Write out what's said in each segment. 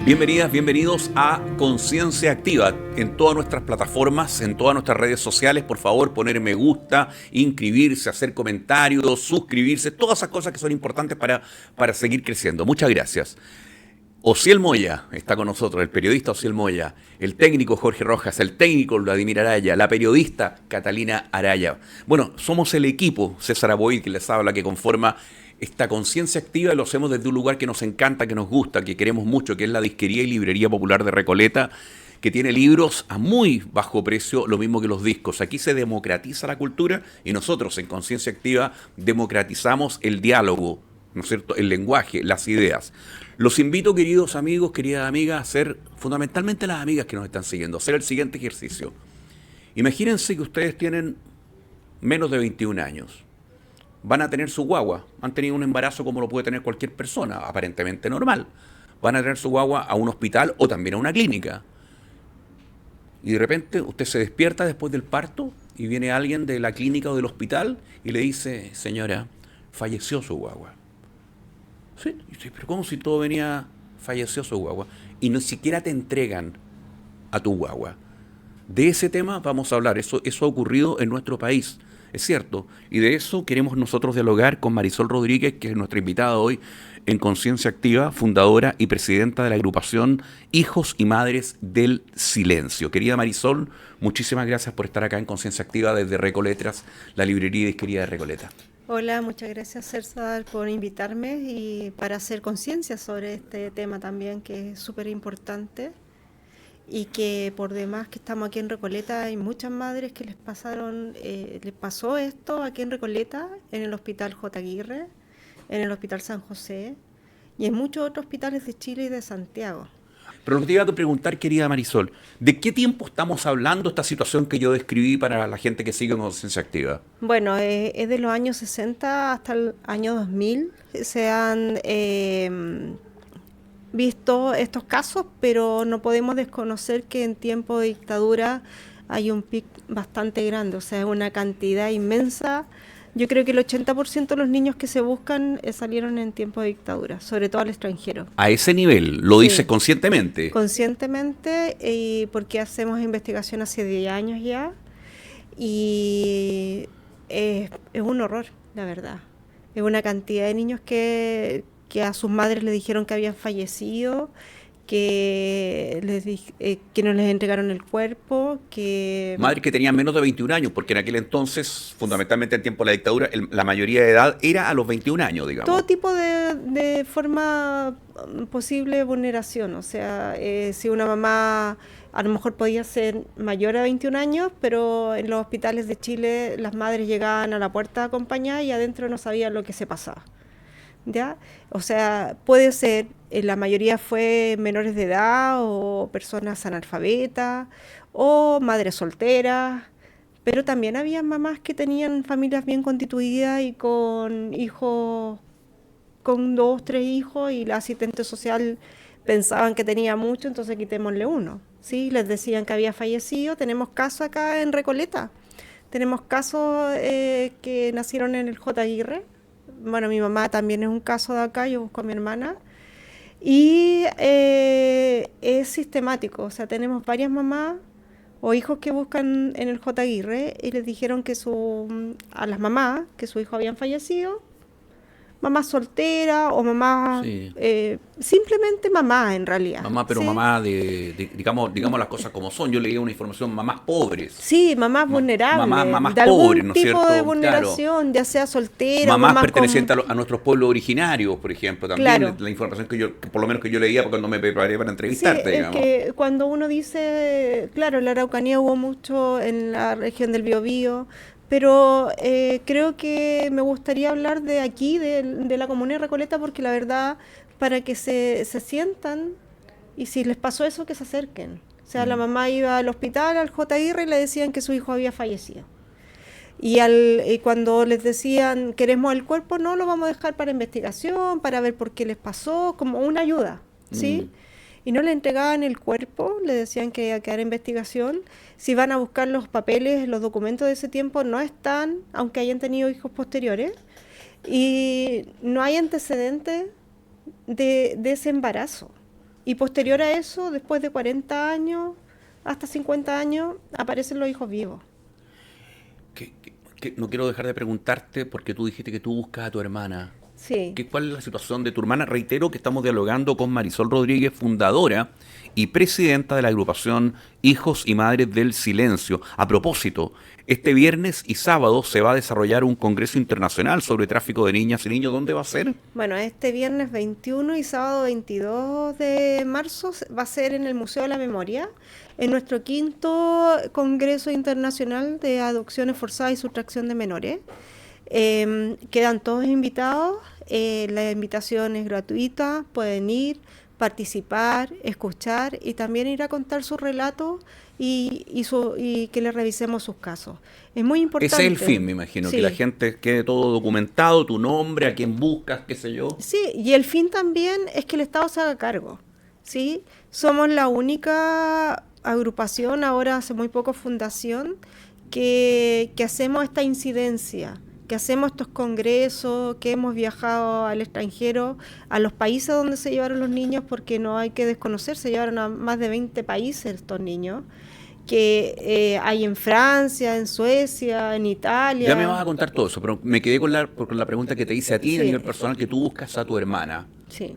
Bienvenidas, bienvenidos a Conciencia Activa. En todas nuestras plataformas, en todas nuestras redes sociales, por favor, poner me gusta, inscribirse, hacer comentarios, suscribirse, todas esas cosas que son importantes para seguir creciendo. Muchas gracias. Osiel Moya está con nosotros, el periodista Osiel Moya, el técnico Jorge Rojas, el técnico Vladimir Araya, la periodista Catalina Araya. Bueno, somos el equipo, César Aboid, que les habla, que conforma esta Conciencia Activa, y lo hacemos desde un lugar que nos encanta, que nos gusta, que queremos mucho, que es la Disquería y Librería Popular de Recoleta, que tiene libros a muy bajo precio, lo mismo que los discos. Aquí se democratiza la cultura y nosotros en Conciencia Activa democratizamos el diálogo, ¿no es cierto?, el lenguaje, las ideas. Los invito, queridos amigos, queridas amigas, a hacer, fundamentalmente las amigas que nos están siguiendo, a hacer el siguiente ejercicio. Imagínense que ustedes tienen menos de 21 años. Van a tener su guagua, han tenido un embarazo como lo puede tener cualquier persona, aparentemente normal. Van a tener su guagua a un hospital o también a una clínica. Y de repente usted se despierta después del parto y viene alguien de la clínica o del hospital y le dice: señora, falleció su guagua. Sí, pero ¿cómo si todo venía, falleció su guagua? Y ni siquiera te entregan a tu guagua. De ese tema vamos a hablar, eso ha ocurrido en nuestro país. Es cierto, y de eso queremos nosotros dialogar con Marisol Rodríguez, que es nuestra invitada hoy en Conciencia Activa, fundadora y presidenta de la agrupación Hijos y Madres del Silencio. Querida Marisol, muchísimas gracias por estar acá en Conciencia Activa desde Recoletras, la librería y disquería de Recoleta. Hola, muchas gracias, César, por invitarme y para hacer conciencia sobre este tema también, que es súper importante. Y que por demás que estamos aquí en Recoleta, hay muchas madres que les pasó esto aquí en Recoleta, en el Hospital J. Aguirre, en el Hospital San José y en muchos otros hospitales de Chile y de Santiago. Pero lo que te iba a preguntar, querida Marisol, ¿de qué tiempo estamos hablando esta situación que yo describí para la gente que sigue en Conciencia Activa? Bueno, es de los años 60 hasta el año 2000, se han visto estos casos, pero no podemos desconocer que en tiempo de dictadura hay un pic bastante grande, o sea, es una cantidad inmensa. Yo creo que el 80% de los niños que se buscan salieron en tiempo de dictadura, sobre todo al extranjero. A ese nivel, ¿lo dices conscientemente? Conscientemente, porque hacemos investigación hace 10 años ya, y es un horror, la verdad. Es una cantidad de niños que a sus madres le dijeron que habían fallecido, que no les entregaron el cuerpo, que... Madres que tenían menos de 21 años, porque en aquel entonces, fundamentalmente en tiempo de la dictadura, la mayoría de edad era a los 21 años, digamos. Todo tipo de forma posible de vulneración, o sea, si una mamá a lo mejor podía ser mayor a 21 años, pero en los hospitales de Chile las madres llegaban a la puerta acompañadas y adentro no sabían lo que se pasaba. ¿Ya? O sea, puede ser, la mayoría fue menores de edad o personas analfabetas o madres solteras, pero también había mamás que tenían familias bien constituidas y con hijos, con 2, 3 hijos, y la asistente social pensaban que tenía mucho, entonces quitémosle uno, ¿sí? Les decían que había fallecido. Tenemos casos acá en Recoleta, tenemos casos que nacieron en el J. Aguirre. Bueno, mi mamá también es un caso de acá, yo busco a mi hermana. Y es sistemático, o sea, tenemos varias mamás o hijos que buscan en el J. Aguirre y les dijeron a las mamás que su hijo habían fallecido, mamás solteras o mamás, sí. Simplemente mamá en realidad. Mamá, pero ¿sí? Mamá digamos las cosas como son. Yo leí una información, mamás pobres. Sí, mamás vulnerables. Mamás de pobres, algún ¿no es cierto? tipo de vulneración, claro. Ya sea soltera. Mamás pertenecientes a nuestros pueblos originarios, por ejemplo, también. Claro. La información que por lo menos que yo leía cuando me preparé para entrevistarte, sí, digamos. Es que cuando uno dice, claro, en la Araucanía hubo mucho, en la región del Biobío, pero creo que me gustaría hablar de aquí, de la comunidad de Recoleta, porque la verdad, para que se sientan, y si les pasó eso, que se acerquen. O sea, la mamá iba al hospital, al J. Aguirre, y le decían que su hijo había fallecido. Y cuando les decían, queremos el cuerpo, no, lo vamos a dejar para investigación, para ver por qué les pasó, como una ayuda, ¿sí? Y no le entregaban el cuerpo, le decían que iba a quedar investigación. Si van a buscar los papeles, los documentos de ese tiempo no están, aunque hayan tenido hijos posteriores. Y no hay antecedentes de ese embarazo. Y posterior a eso, después de 40 años, hasta 50 años, aparecen los hijos vivos. No quiero dejar de preguntarte, porque tú dijiste que tú buscas a tu hermana. Sí. ¿Cuál es la situación de tu hermana? Reitero que estamos dialogando con Marisol Rodríguez, fundadora y presidenta de la agrupación Hijos y Madres del Silencio. A propósito, este viernes y sábado se va a desarrollar un congreso internacional sobre tráfico de niñas y niños. ¿Dónde va a ser? Bueno, este viernes 21 y sábado 22 de marzo va a ser en el Museo de la Memoria, en nuestro 5º Congreso Internacional de Adopciones Forzadas y Sustracción de Menores. Quedan todos invitados, la invitación es gratuita, pueden ir, participar, escuchar y también ir a contar sus relatos y que le revisemos sus casos. Es muy importante. Ese es el fin, me imagino, sí, que la gente quede todo documentado, tu nombre, a quién buscas, qué sé yo. Sí, y el fin también es que el Estado se haga cargo, ¿sí? Somos la única agrupación, ahora hace muy poco fundación, que hacemos esta incidencia, que hacemos estos congresos, que hemos viajado al extranjero, a los países donde se llevaron los niños, porque no hay que desconocer, se llevaron a más de 20 países estos niños, que hay en Francia, en Suecia, en Italia. Ya me vas a contar todo eso, pero me quedé con la pregunta que te hice a ti, Sí. a nivel personal, que tú buscas a tu hermana. Sí.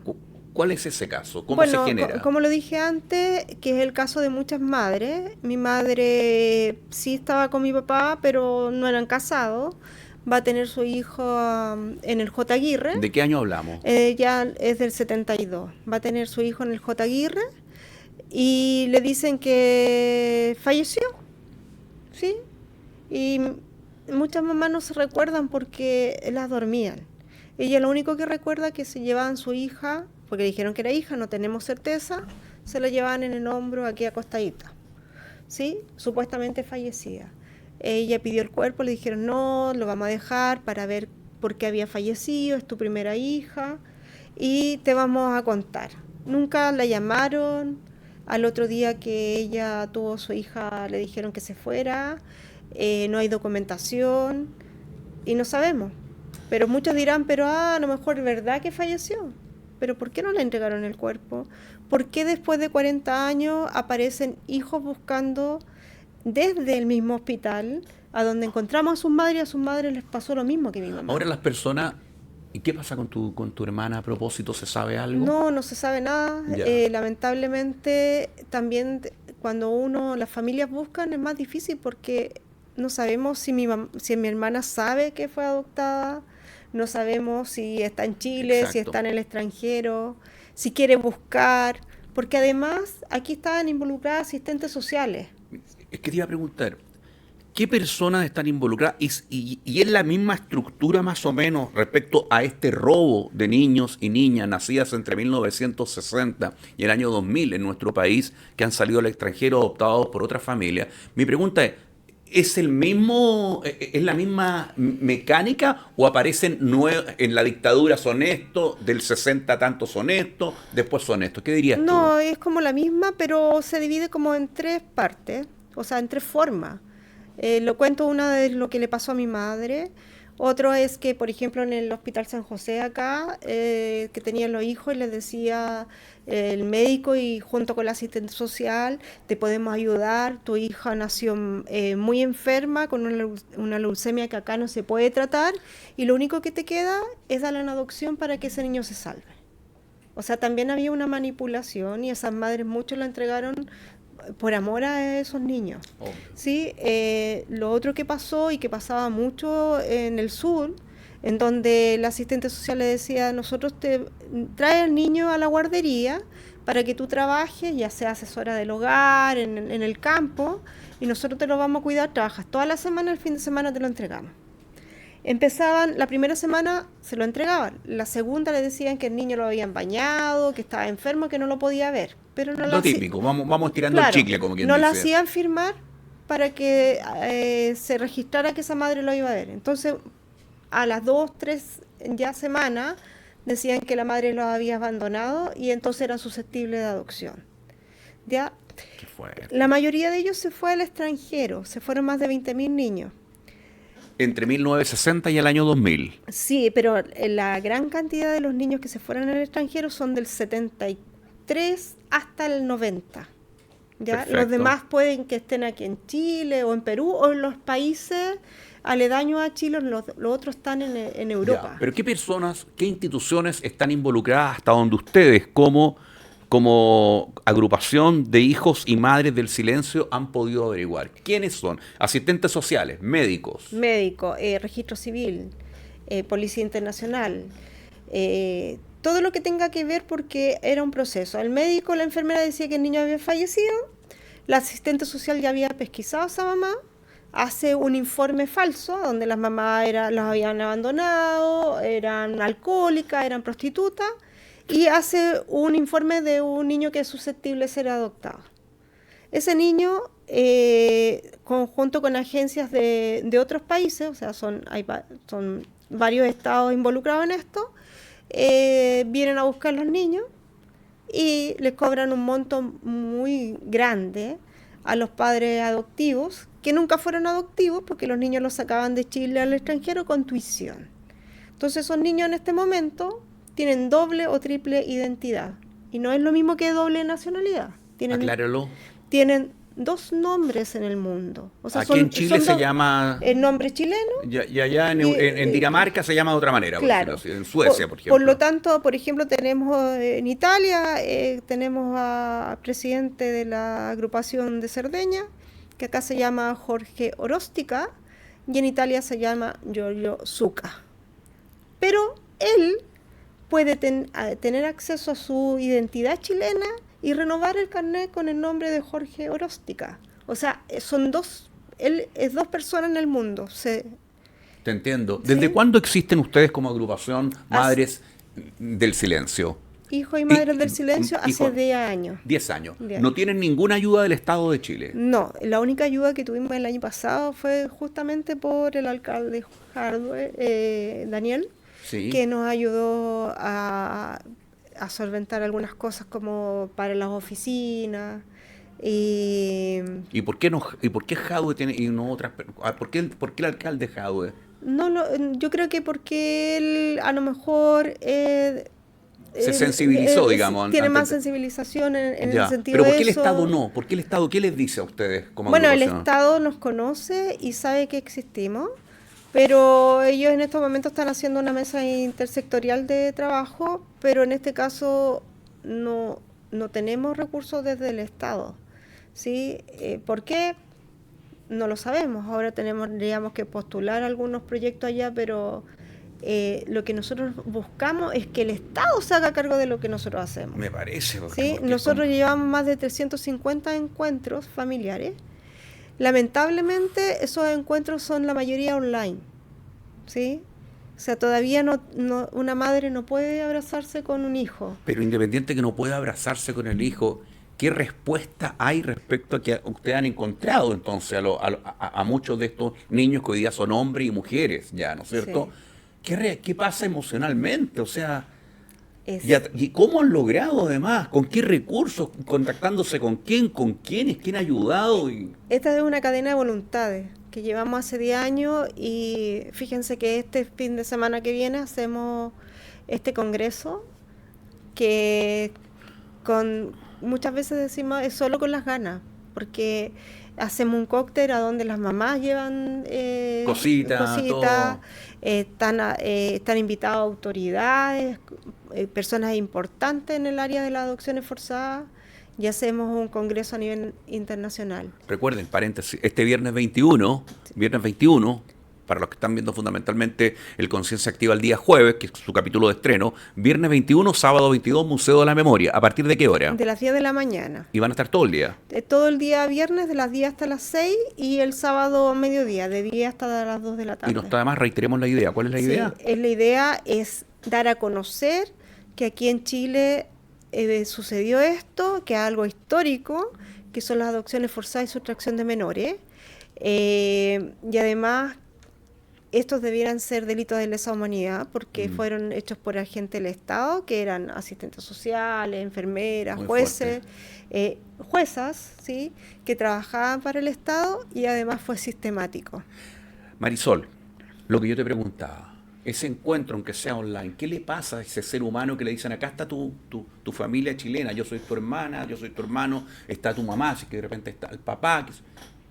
¿Cuál es ese caso? ¿Cómo Bueno, se genera? como lo dije antes, que es el caso de muchas madres. Mi madre sí estaba con mi papá, pero no eran casados. Va a tener su hijo en el J. Aguirre. ¿De qué año hablamos? Ya es del 72. Va a tener su hijo en el J. Aguirre y le dicen que falleció, ¿sí? Y muchas mamás no se recuerdan porque las dormían. Ella lo único que recuerda es que se llevaban su hija, porque dijeron que era hija, no tenemos certeza, se la llevaban en el hombro aquí acostadita, ¿sí? Supuestamente fallecida. Ella pidió el cuerpo, le dijeron no, lo vamos a dejar para ver por qué había fallecido, es tu primera hija y te vamos a contar. Nunca la llamaron, al otro día que ella tuvo su hija le dijeron que se fuera, no hay documentación y no sabemos. Pero muchos dirán, pero a lo mejor es verdad que falleció. Pero ¿por qué no le entregaron el cuerpo? ¿Por qué después de 40 años aparecen hijos buscando desde el mismo hospital a donde encontramos a sus madres les pasó lo mismo que mi mamá? Ahora las personas... ¿Y qué pasa con tu hermana a propósito? ¿Se sabe algo? No se sabe nada. Ya. Lamentablemente también cuando las familias buscan es más difícil porque no sabemos si mi hermana sabe que fue adoptada, no sabemos si está en Chile, Exacto. si está en el extranjero, si quiere buscar, porque además aquí estaban involucradas asistentes sociales. Es que te iba a preguntar, ¿qué personas están involucradas? Y es la misma estructura más o menos respecto a este robo de niños y niñas nacidas entre 1960 y el año 2000 en nuestro país, que han salido al extranjero adoptados por otras familias. Mi pregunta ¿es la misma mecánica o aparecen en la dictadura son estos, del 60 tantos son estos, después son estos? ¿Qué dirías tú? No, es como la misma, pero se divide como en 3 partes, o sea, en 3 formas. Lo cuento una de lo que le pasó a mi madre. Otro es que, por ejemplo, en el Hospital San José acá, que tenían los hijos y les decía el médico y junto con la asistente social, te podemos ayudar, tu hija nació muy enferma con una leucemia que acá no se puede tratar y lo único que te queda es darle una adopción para que ese niño se salve. O sea, también había una manipulación y esas madres muchos la entregaron por amor a esos niños. Oh. ¿Sí? Lo otro que pasó y que pasaba mucho en el sur, en donde la asistente social le decía, nosotros te trae al niño a la guardería para que tú trabajes, ya sea asesora del hogar, en el campo, y nosotros te lo vamos a cuidar, trabajas toda la semana, el fin de semana te lo entregamos. Empezaban, la primera semana se lo entregaban, la segunda le decían que el niño lo habían bañado, que estaba enfermo, que no lo podía ver. Pero no Lo típico, vamos tirando el chicle, como quien no dice. la hacían firmar para que se registrara que esa madre lo iba a ver. Entonces, a las 2, 3 ya semanas, decían que la madre lo había abandonado y entonces era susceptible de adopción. ¿Ya? Qué fuerte. La mayoría de ellos se fue al extranjero, se fueron más de 20.000 niños. Entre 1960 y el año 2000. Sí, pero la gran cantidad de los niños que se fueron al extranjero son del 73 3 hasta el 90. ¿Ya? Perfecto. Los demás pueden que estén aquí en Chile o en Perú o en los países aledaños a Chile, los otros están en Europa. Ya, pero ¿qué personas, qué instituciones están involucradas hasta donde ustedes, como agrupación de hijos y madres del silencio, han podido averiguar? ¿Quiénes son? Asistentes sociales, médicos. Médico, registro civil, Policía Internacional, todo lo que tenga que ver porque era un proceso. El médico, la enfermera decía que el niño había fallecido, la asistente social ya había pesquisado a esa mamá, hace un informe falso donde las mamás los habían abandonado, eran alcohólicas, eran prostitutas, y hace un informe de un niño que es susceptible de ser adoptado. Ese niño, conjunto con agencias de otros países, o sea, son varios estados involucrados en esto, vienen a buscar los niños y les cobran un monto muy grande a los padres adoptivos, que nunca fueron adoptivos porque los niños los sacaban de Chile al extranjero con tuición. Entonces esos niños en este momento tienen doble o triple identidad. Y no es lo mismo que doble nacionalidad. Acláralo. Tienen 2 nombres en el mundo. O sea, aquí en Chile se llama... El nombre chileno. Y allá en Dinamarca se llama de otra manera, claro. Por ejemplo, en Suecia, por ejemplo. Por lo tanto, por ejemplo, tenemos en Italia, tenemos al presidente de la agrupación de Cerdeña, que acá se llama Jorge Oróstica, y en Italia se llama Giorgio Zucca. Pero él puede tener acceso a su identidad chilena y renovar el carnet con el nombre de Jorge Oróstica. O sea, él es 2 personas en el mundo. Te entiendo. ¿Desde cuándo existen ustedes como agrupación Madres del Silencio? Hijos y Madres del Silencio hace 10 años. 10 años. 10. ¿No tienen ninguna ayuda del Estado de Chile? No, la única ayuda que tuvimos el año pasado fue justamente por el alcalde Jadwe, Daniel, Sí. que nos ayudó a solventar algunas cosas como para las oficinas. ¿Y por qué Jadwe tiene y no otras? ¿Por qué el alcalde Jadwe? No, yo creo que porque él a lo mejor Se sensibilizó, digamos. Tiene más sensibilización en el sentido pero ¿por de qué el eso. Estado no? ¿Por qué el Estado qué les dice a ustedes como Bueno, el agrupación? Estado nos conoce y sabe que existimos, pero ellos en estos momentos están haciendo una mesa intersectorial de trabajo, pero en este caso no tenemos recursos desde el Estado, ¿sí? ¿Por qué? No lo sabemos. Ahora tendríamos que postular algunos proyectos allá, pero lo que nosotros buscamos es que el Estado se haga cargo de lo que nosotros hacemos. Me parece. ¿Sí? Nosotros llevamos más de 350 encuentros familiares. Lamentablemente esos encuentros son la mayoría online, ¿sí? O sea, todavía una madre no puede abrazarse con un hijo. Pero independiente que no pueda abrazarse con el hijo, ¿qué respuesta hay respecto a que ustedes han encontrado entonces a muchos de estos niños que hoy día son hombres y mujeres, ya, ¿no es cierto? Sí. ¿Qué pasa emocionalmente? O sea, ¿y cómo han logrado además? ¿Con qué recursos? ¿Contactándose con quién? ¿Con quiénes? ¿Quién ha ayudado? Esta es una cadena de voluntades que llevamos hace 10 años y fíjense que este fin de semana que viene hacemos este congreso que muchas veces decimos es solo con las ganas, porque hacemos un cóctel a donde las mamás llevan cositas, están invitadas autoridades, personas importantes en el área de las adopciones forzadas, y hacemos un congreso a nivel internacional. Recuerden, paréntesis, este viernes 21, para los que están viendo fundamentalmente el Conciencia Activa el día jueves, que es su capítulo de estreno, viernes 21, sábado 22, Museo de la Memoria. ¿A partir de qué hora? De las 10 de la mañana. ¿Y van a estar todo el día? Todo el día viernes, de las 10 hasta las 6, y el sábado mediodía, de 10 hasta las 2 de la tarde. Y además reiteremos la idea. ¿Cuál es la idea? La idea es dar a conocer que aquí en Chile sucedió esto, que es algo histórico, que son las adopciones forzadas y sustracción de menores. Y además, estos debieran ser delitos de lesa humanidad porque fueron hechos por agentes del Estado, que eran asistentes sociales, enfermeras, muy jueces, juezas, ¿sí?, que trabajaban para el Estado, y además fue sistemático. Marisol, lo que yo te preguntaba, ese encuentro, aunque sea online, ¿qué le pasa a ese ser humano que le dicen, acá está tu familia chilena, yo soy tu hermana, yo soy tu hermano, está tu mamá, así que de repente está el papá?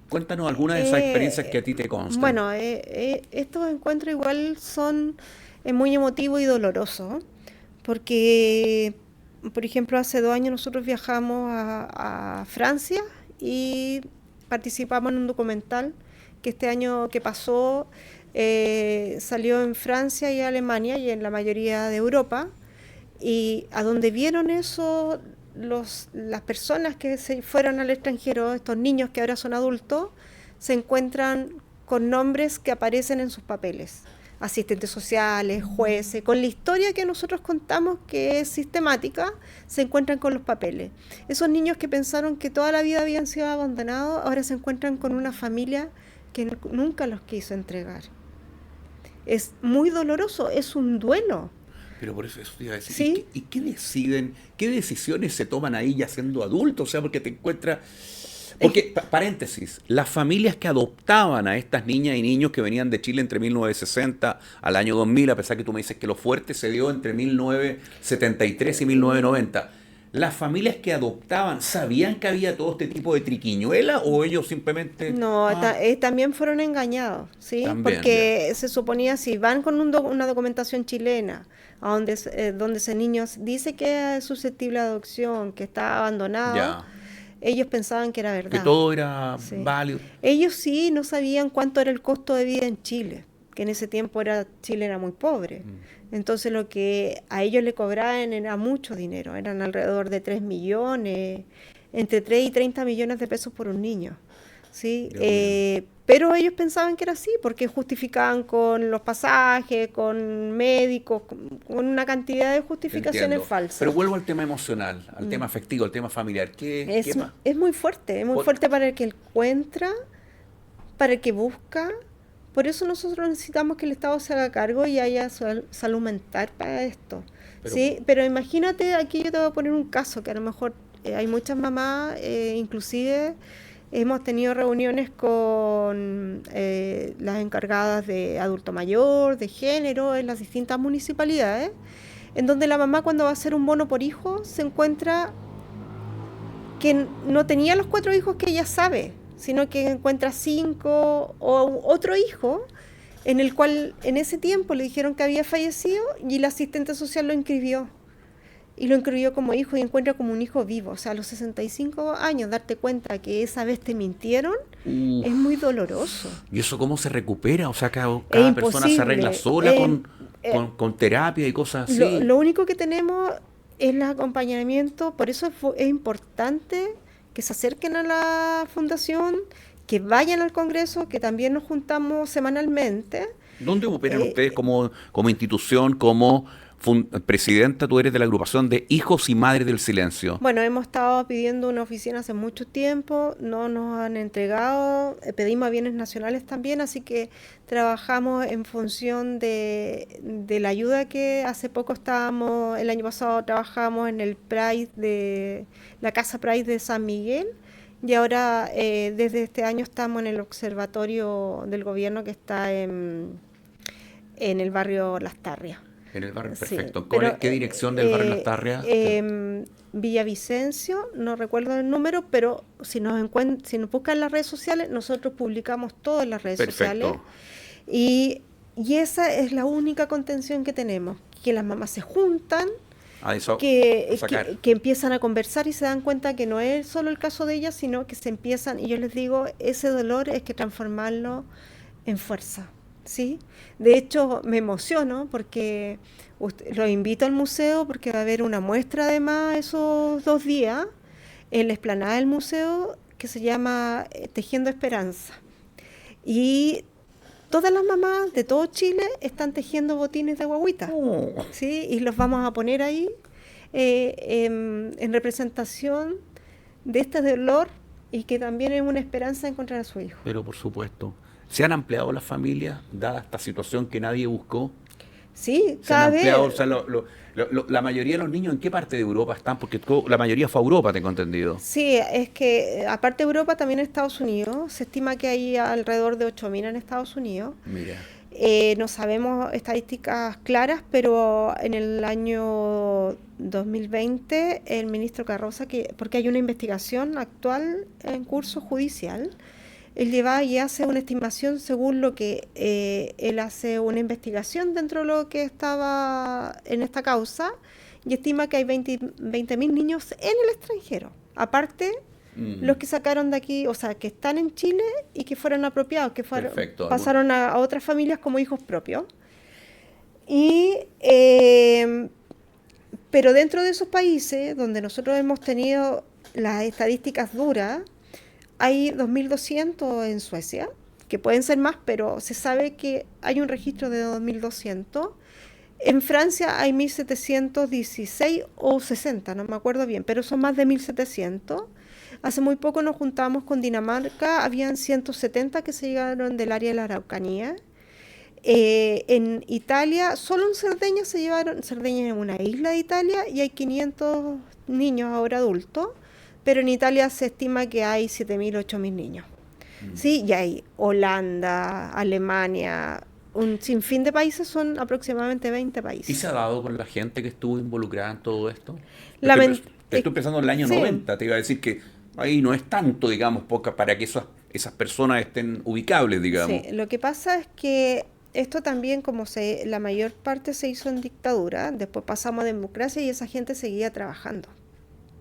Cuéntanos algunas de esas experiencias que a ti te constan. Bueno, estos encuentros igual son muy emotivos y dolorosos, porque, por ejemplo, hace 2 años nosotros viajamos a Francia y participamos en un documental que este año que pasó salió en Francia y Alemania y en la mayoría de Europa, y a donde vieron eso las personas que se fueron al extranjero, estos niños que ahora son adultos, se encuentran con nombres que aparecen en sus papeles, asistentes sociales, jueces, con la historia que nosotros contamos, que es sistemática, se encuentran con los papeles. Esos niños que pensaron que toda la vida habían sido abandonados, ahora se encuentran con una familia que nunca los quiso entregar. Es muy doloroso, es un duelo. Pero por eso te iba a decir, ¿Sí? ¿y qué deciden, qué decisiones se toman ahí ya siendo adultos? O sea, porque te encuentras... Porque, paréntesis, las familias que adoptaban a estas niñas y niños que venían de Chile entre 1960 al año 2000, a pesar que tú me dices que lo fuerte se dio entre 1973 y 1990, ¿las familias que adoptaban sabían que había todo este tipo de triquiñuela o ellos simplemente... No, también fueron engañados, ¿sí? También, ya. Porque se suponía si van con una documentación chilena, a donde ese niño dice que es susceptible de adopción, que está abandonado, Ya. ellos pensaban que era Que verdad. todo era Sí. válido. Ellos sí no sabían cuánto era el costo de vida en Chile, que en ese tiempo Chile era muy pobre. Entonces lo que a ellos le cobraban era mucho dinero, eran alrededor de 3 millones, entre 3 y 30 millones de pesos por un niño. ¿Sí? Dios mío. Pero ellos pensaban que era así, porque justificaban con los pasajes, con médicos, con una cantidad de Te justificaciones entiendo. falsas. Pero vuelvo al tema emocional, al tema afectivo, al tema familiar. ¿Qué más? Es muy fuerte, para el que encuentra, para el que busca. Por eso nosotros necesitamos que el Estado se haga cargo y haya salud mental para esto. Pero, ¿Sí? Pero imagínate, aquí yo te voy a poner un caso que a lo mejor hay muchas mamás, inclusive hemos tenido reuniones con las encargadas de adulto mayor, de género, en las distintas municipalidades, en donde la mamá cuando va a hacer un bono por hijo se encuentra que no tenía los 4 hijos que ella sabe, sino que encuentra 5 o otro hijo en el cual en ese tiempo le dijeron que había fallecido y el asistente social lo inscribió. Y lo inscribió como hijo y encuentra como un hijo vivo. O sea, a los 65 años darte cuenta que esa vez te mintieron es muy doloroso. ¿Y eso cómo se recupera? O sea, cada Es persona se arregla sola con terapia y cosas así. Lo único que tenemos es el acompañamiento, por eso es importante que se acerquen a la fundación, que vayan al Congreso, que también nos juntamos semanalmente. ¿Dónde operan ustedes como institución, como presidenta? Tú eres de la agrupación de Hijos y Madres del Silencio. Bueno, hemos estado pidiendo una oficina hace mucho tiempo, no nos han entregado, pedimos a bienes nacionales también, así que trabajamos en función de la ayuda que hace poco el año pasado trabajamos en el Pride de la Casa Pride de San Miguel, y ahora desde este año estamos en el observatorio del gobierno que está en el barrio Las Tarrias. En el barrio, Sí, perfecto. pero, ¿Qué dirección del barrio Las Tarrias? Villavicencio, no recuerdo el número, pero si nos buscan en las redes sociales, nosotros publicamos todo en las redes sociales. Perfecto. Y esa es la única contención que tenemos, que las mamás se juntan, A sacar. que empiezan a conversar y se dan cuenta que no es solo el caso de ellas, sino que se empiezan, y yo les digo, ese dolor es que transformarlo en fuerza. ¿Sí? De hecho, me emociono porque los invito al museo porque va a haber una muestra además esos 2 días en la explanada del museo que se llama Tejiendo Esperanza. Y todas las mamás de todo Chile están tejiendo botines de guagüita. ¿Sí? Y los vamos a poner ahí en representación de este dolor y que también es una esperanza de encontrar a su hijo. Pero por supuesto. ¿Se han ampliado las familias, dada esta situación que nadie buscó? Sí, ¿Se han cada vez. ampliado? O sea, la mayoría de los niños, ¿en qué parte de Europa están? Porque la mayoría fue a Europa, tengo entendido. Sí, es que aparte de Europa, también en Estados Unidos, se estima que hay alrededor de 8.000 en Estados Unidos. Mira. no sabemos estadísticas claras, pero en el año 2020 el ministro Carroza, porque hay una investigación actual en curso judicial, él lleva y hace una estimación según lo que él hace una investigación dentro de lo que estaba en esta causa y estima que hay 20.000 niños en el extranjero. Aparte, los que sacaron de aquí, o sea, que están en Chile y que fueron apropiados, que pasaron a otras familias como hijos propios. Y, pero dentro de esos países donde nosotros hemos tenido las estadísticas duras, hay 2.200 en Suecia, que pueden ser más, pero se sabe que hay un registro de 2.200. En Francia hay 1.716 o 60, no me acuerdo bien, pero son más de 1.700. Hace muy poco nos juntamos con Dinamarca, habían 170 que se llegaron del área de la Araucanía. En Italia, solo en Cerdeña se llevaron, Cerdeña es una isla de Italia y hay 500 niños ahora adultos, pero en Italia se estima que hay 7.000, 8.000 niños. Sí, y hay Holanda, Alemania, un sinfín de países, son aproximadamente 20 países. ¿Y se ha dado con la gente que estuvo involucrada en todo esto? Estoy pensando en el año 90, te iba a decir que ahí no es tanto, digamos, para que esas personas estén ubicables, digamos. Sí, lo que pasa es que esto también, como la mayor parte se hizo en dictadura, después pasamos a democracia y esa gente seguía trabajando.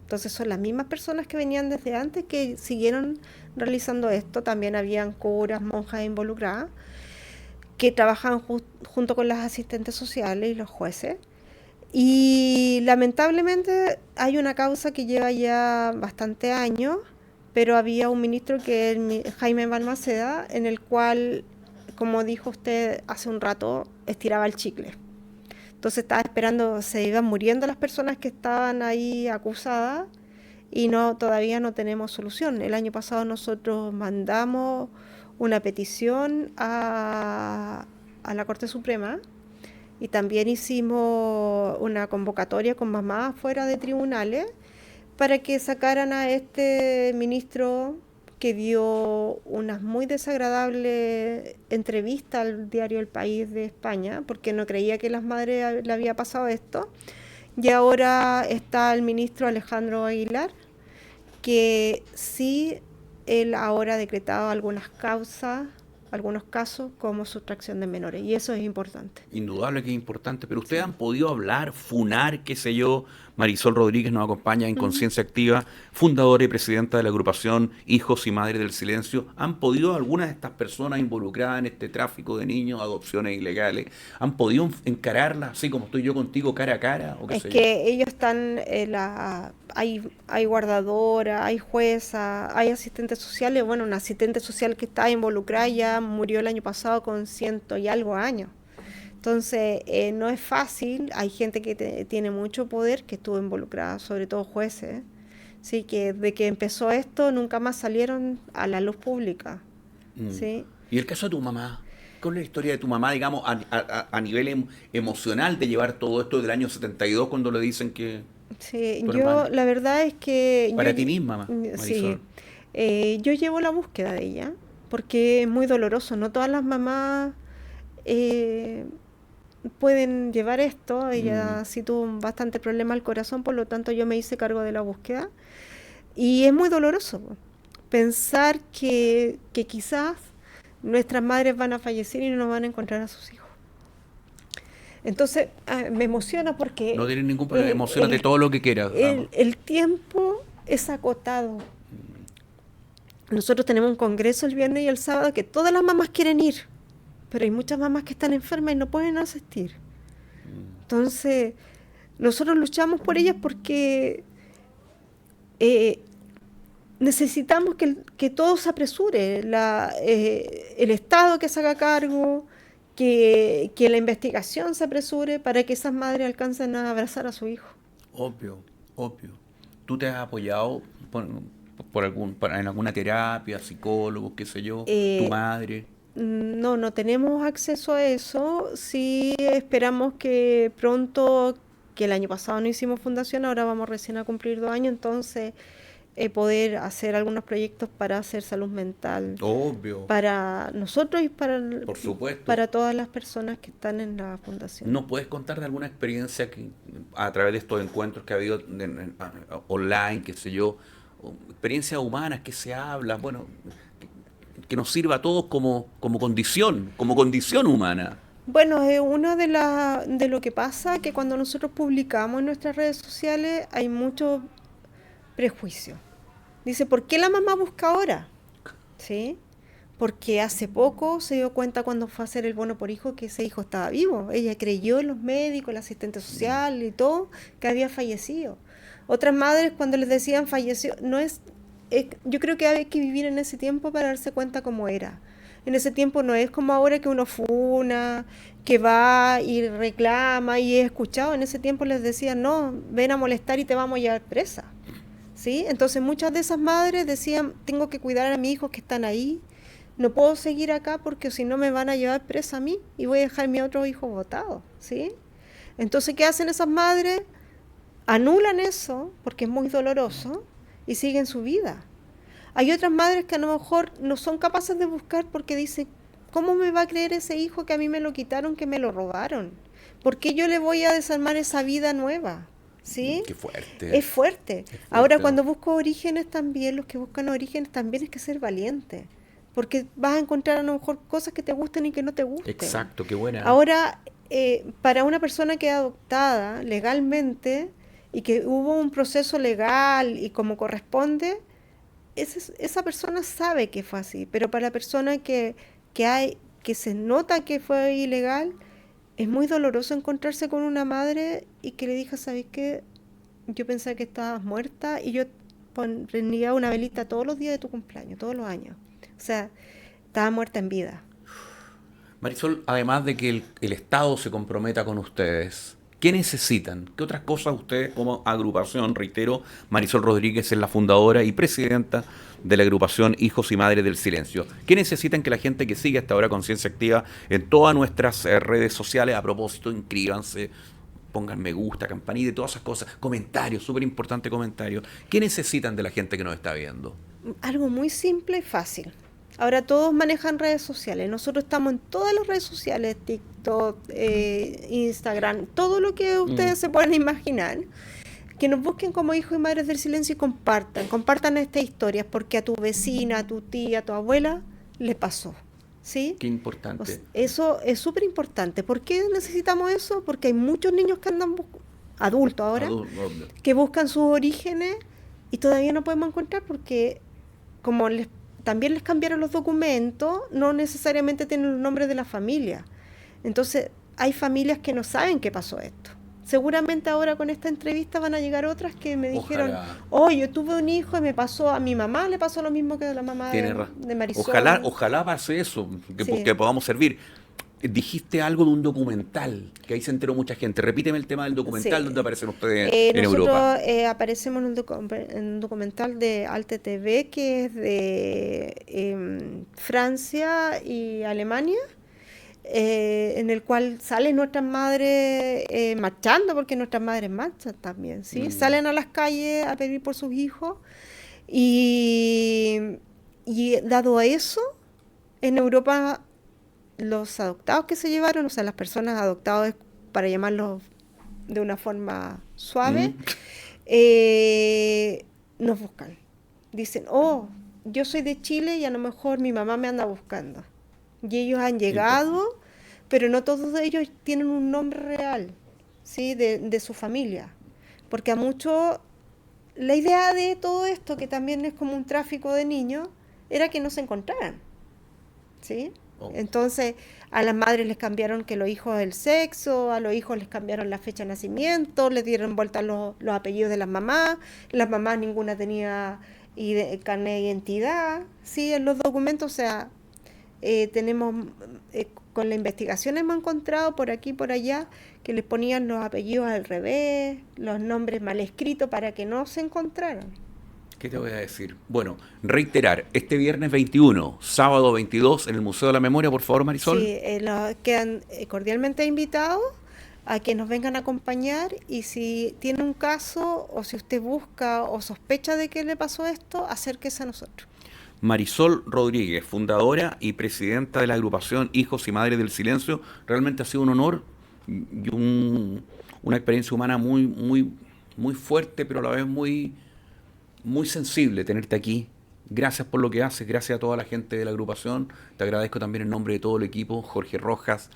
Entonces son las mismas personas que venían desde antes que siguieron realizando esto. También habían curas, monjas involucradas, que trabajaban junto con las asistentes sociales y los jueces. Y lamentablemente hay una causa que lleva ya bastante años, pero había un ministro que es Jaime Balmaceda, en el cual, como dijo usted hace un rato, estiraba el chicle. Entonces estaba esperando, se iban muriendo las personas que estaban ahí acusadas y todavía no tenemos solución. El año pasado nosotros mandamos una petición a la Corte Suprema y también hicimos una convocatoria con mamás fuera de tribunales para que sacaran a este ministro que dio unas muy desagradables entrevistas al diario El País de España, porque no creía que las madres le había pasado esto. Y ahora está el ministro Alejandro Aguilar, que sí, él ahora ha decretado algunas causas, algunos casos como sustracción de menores, y eso es importante. Indudable que es importante, pero ustedes han podido hablar, funar, qué sé yo. Marisol Rodríguez nos acompaña en Conciencia Activa, fundadora y presidenta de la agrupación Hijos y Madres del Silencio. ¿Han podido algunas de estas personas involucradas en este tráfico de niños, adopciones ilegales, han podido encararlas así como estoy yo contigo, cara a cara? ¿O qué Es sé que yo? ellos están, hay guardadora, hay jueza, hay asistentes sociales. Bueno, una asistente social que está involucrada ya murió el año pasado con 100 y algo años. Entonces, no es fácil. Hay gente que tiene mucho poder que estuvo involucrada, sobre todo jueces. Sí, que de que empezó esto nunca más salieron a la luz pública. ¿Sí? ¿Y el caso de tu mamá? ¿Cuál es la historia de tu mamá, digamos, a nivel emocional de llevar todo esto del año 72 cuando le dicen que Sí, tu yo hermana? la verdad es que Para ti misma, sí, Marisol. yo llevo la búsqueda de ella porque es muy doloroso. No todas las mamás eh, pueden llevar esto. Mm. Ella sí tuvo bastante problema al corazón, por lo tanto yo me hice cargo de la búsqueda y es muy doloroso pensar que quizás nuestras madres van a fallecer y no van a encontrar a sus hijos. Entonces me emociona No porque tienes ningún problema, emocionate todo lo que quieras, vamos. el tiempo es acotado. Nosotros tenemos un congreso el viernes y el sábado que todas las mamás quieren ir, pero hay muchas mamás que están enfermas y no pueden asistir. Entonces, nosotros luchamos por ellas porque necesitamos que todo se apresure, el Estado que se haga cargo, que la investigación se apresure para que esas madres alcancen a abrazar a su hijo. Obvio, obvio. ¿Tú te has apoyado en alguna terapia, psicólogo, qué sé yo, tu Eh, madre? no tenemos acceso a eso. Sí esperamos que pronto, que el año pasado no hicimos fundación, ahora vamos recién a cumplir 2 años, entonces poder hacer algunos proyectos para hacer salud mental Obvio. para nosotros y Por supuesto. para todas las personas que están en la fundación. ¿Nos puedes contar de alguna experiencia que a través de estos encuentros que ha habido online, qué sé yo, experiencias humanas que se habla, bueno, que nos sirva a todos como condición humana? Bueno, una de lo que pasa que cuando nosotros publicamos en nuestras redes sociales hay mucho prejuicio. Dice, ¿por qué la mamá busca ahora? ¿Sí? Porque hace poco se dio cuenta cuando fue a hacer el bono por hijo que ese hijo estaba vivo. Ella creyó en los médicos, el asistente social y todo, que había fallecido. Otras madres cuando les decían falleció, yo creo que hay que vivir en ese tiempo para darse cuenta cómo era. En ese tiempo no es como ahora que uno funa, que va y reclama y es escuchado. En ese tiempo les decían, no, ven a molestar y te vamos a llevar presa. ¿Sí? Entonces muchas de esas madres decían, tengo que cuidar a mis hijos que están ahí, no puedo seguir acá porque si no me van a llevar presa a mí y voy a dejar a mi otro hijo botado, ¿sí? Entonces, ¿qué hacen esas madres? Anulan eso porque es muy doloroso y siguen su vida. Hay otras madres que a lo mejor no son capaces de buscar porque dicen, ¿cómo me va a creer ese hijo que a mí me lo quitaron, que me lo robaron? ¿Por qué yo le voy a desarmar esa vida nueva? ¿Sí? Qué fuerte. Es fuerte. Ahora, cuando busco orígenes también, los que buscan orígenes también es que ser valiente. Porque vas a encontrar a lo mejor cosas que te gusten y que no te gusten. Exacto, qué buena. Ahora, para una persona que es adoptada legalmente y que hubo un proceso legal y como corresponde, esa persona sabe que fue así. Pero para la persona que se nota que fue ilegal, es muy doloroso encontrarse con una madre y que le diga, ¿sabes qué? Yo pensé que estabas muerta y yo prendía una velita todos los días de tu cumpleaños, todos los años. O sea, estaba muerta en vida. Marisol, además de que el Estado se comprometa con ustedes, ¿qué necesitan? ¿Qué otras cosas ustedes como agrupación, reitero, Marisol Rodríguez es la fundadora y presidenta de la agrupación Hijos y Madres del Silencio? ¿Qué necesitan que la gente que sigue hasta ahora Conciencia Activa en todas nuestras redes sociales, a propósito, inscríbanse, pongan me gusta, campanita y todas esas cosas, comentarios, súper importante comentarios? ¿Qué necesitan de la gente que nos está viendo? Algo muy simple y fácil. Ahora todos manejan redes sociales. Nosotros estamos en todas las redes sociales, TikTok, Instagram, todo lo que ustedes se puedan imaginar. Que nos busquen como Hijos y Madres del Silencio y compartan estas historias, porque a tu vecina, a tu tía, a tu abuela le pasó. ¿Sí? Qué importante. O sea, eso es súper importante. ¿Por qué necesitamos eso? Porque hay muchos niños que andan adultos ahora, que buscan sus orígenes y todavía no podemos encontrar porque como también les cambiaron los documentos, no necesariamente tienen los nombres de la familia. Entonces, hay familias que no saben qué pasó esto. Seguramente ahora con esta entrevista van a llegar otras que me dijeron, yo tuve un hijo y me pasó, a mi mamá le pasó lo mismo que a la mamá de Marisol. Ojalá pase eso, que podamos servir. Dijiste algo de un documental, que ahí se enteró mucha gente. Repíteme el tema del documental, donde aparecen ustedes en Europa. Nosotros aparecemos en un documental de Alte TV, que es de Francia y Alemania, en el cual salen nuestras madres marchando, porque nuestras madres marchan también, ¿sí? Salen a las calles a pedir por sus hijos, y dado a eso, en Europa los adoptados que se llevaron, o sea, las personas adoptadas, para llamarlos de una forma suave, nos buscan. Dicen, yo soy de Chile y a lo mejor mi mamá me anda buscando. Y ellos han llegado, pero no todos ellos tienen un nombre real, ¿sí? de su familia. Porque a muchos, la idea de todo esto, que también es como un tráfico de niños, era que no se encontraran, ¿sí? Entonces a las madres les cambiaron que los hijos el sexo, a los hijos les cambiaron la fecha de nacimiento, les dieron vuelta los apellidos de las mamás ninguna tenía carnet de identidad, ¿sí? En los documentos, o sea, tenemos con la investigación hemos encontrado por aquí y por allá que les ponían los apellidos al revés, los nombres mal escritos para que no se encontraran. ¿Qué te voy a decir? Bueno, reiterar, este viernes 21, sábado 22, en el Museo de la Memoria, por favor, Marisol. Sí, quedan cordialmente invitados a que nos vengan a acompañar, y si tiene un caso o si usted busca o sospecha de que le pasó esto, acérquese a nosotros. Marisol Rodríguez, fundadora y presidenta de la agrupación Hijos y Madres del Silencio. Realmente ha sido un honor y una experiencia humana muy fuerte, pero a la vez muy sensible tenerte aquí. Gracias por lo que haces, gracias a toda la gente de la agrupación. Te agradezco también en nombre de todo el equipo, Jorge Rojas,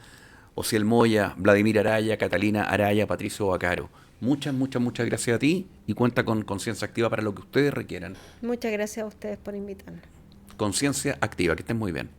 Osiel Moya, Vladimir Araya, Catalina Araya, Patricio Bacaro. Muchas gracias a ti, y cuenta con Conciencia Activa para lo que ustedes requieran. Muchas gracias a ustedes por invitarnos. Conciencia Activa, que estén muy bien.